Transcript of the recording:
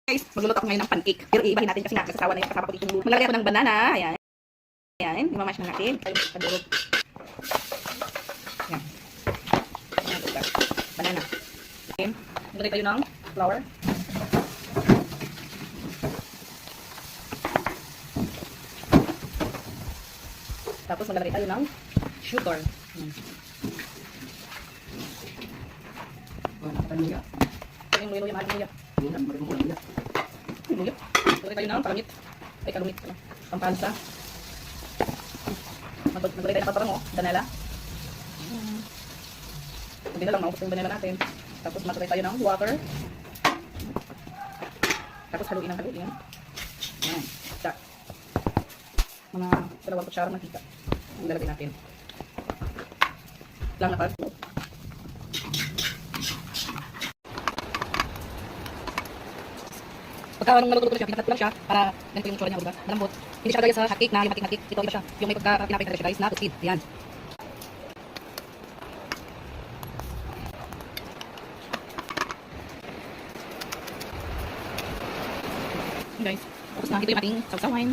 Guys, magluluto ako ngayon ng pancake. Pero iibahin natin kasi nga, nasasawa na yung kasama ko dito. Maglalagay ako ng banana. Ayan. Ayan. Imamash na natin. Tayo kadurog. Ayan. Ayan. Banana. Okay. Maglagay tayo ng flour. Tapos maglalagay tayo ng sugar. Ayan. Luya. Yung luya, mahal luya. Luya. Maglagay tayo ng kalungit. Ay, kalungit. Pampalsa. Maglagay tayo ng paparang, danela. Hindi na lang, maubos yung danela natin. Tapos maglagay tayo ng water. Tapos haluin ng haluin. Ayan. Sa mga 2 kutsara ng hika. Ilalagay natin. Lang na pag. Pagka maluto ko siya, pinaklat ko lang siya para ganito yung tsura niya, diba? Malambot. Hindi siya kagaya sa hotcake na yung hotcake. Ito iba siya. Yung may pagka-pinapit na siya guys na toasted. Ayan. Guys, tapos na ito yung ating sausawan.